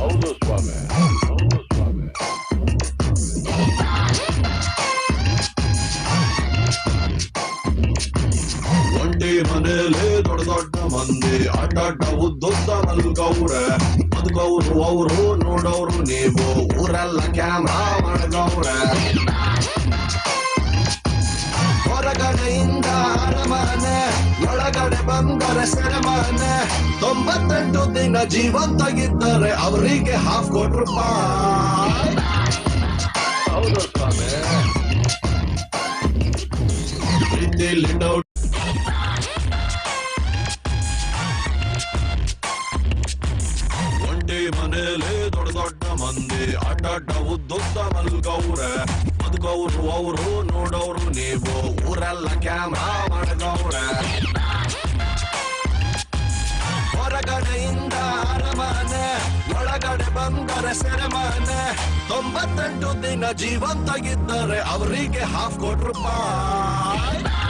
ಹೌದು ಸ್ವಾಮಿ, ಹೌದು ಸ್ವಾಮಿ. ಒಂಟಿ ಮನೇಲಿ ದೊಡ್ಡ ದೊಡ್ಡ ಮಂದಿ ಅಡ್ಡಡ್ಡ ಉದ್ದುದ್ದ ಮಲ್ಗವ್ರೆ. ಬದುಕವ್ರು ಅವರು ನೋಡವ್ರು ನೀವು, ಊರೆಲ್ಲ ಕ್ಯಾಮ್ರಾ ಮಾಡ್ಗವ್ರೆ. ಹೊರಗಡೆಯಿಂದ ಅರಮನೆ, ಒಳಗಡೆ ಬಂದರೆ ಸೆರೆಮನೆ. 98 ದಿನ ಜೀವಂತಾಗಿದ್ದರೆ ಅವರಿಗೆ ₹50,000. ಹೌದು ಸ್ವಾಮಿ. ಪ್ರೀತಿಲಿ ಡೌಟ್. ಒಂಟಿ ಮನೇಲಿ ದೊಡ್ಡ ದೊಡ್ಡ ಮಂದಿ ಅಡ್ಡಡ್ಡ ಉದ್ದುದ್ದ ಮಲ್ಗವ್ರೆ. ಬದುಕವ್ರು ಅವರು ನೋಡವ್ರು ನೀವು, ಊರೆಲ್ಲ ಕ್ಯಾಮ್ರಾ ಮಾಡ್ಗವ್ರೆ. ಹೊರಗಡೆಯಿಂದ ಅರಮನೆ, ಒಳಗಡೆ ಬಂದರೆ ಸೆರೆಮನೆ. 98 ದಿನ ಜೀವಂತಾಗಿದ್ದರೆ ಅವರಿಗೆ ₹50,000.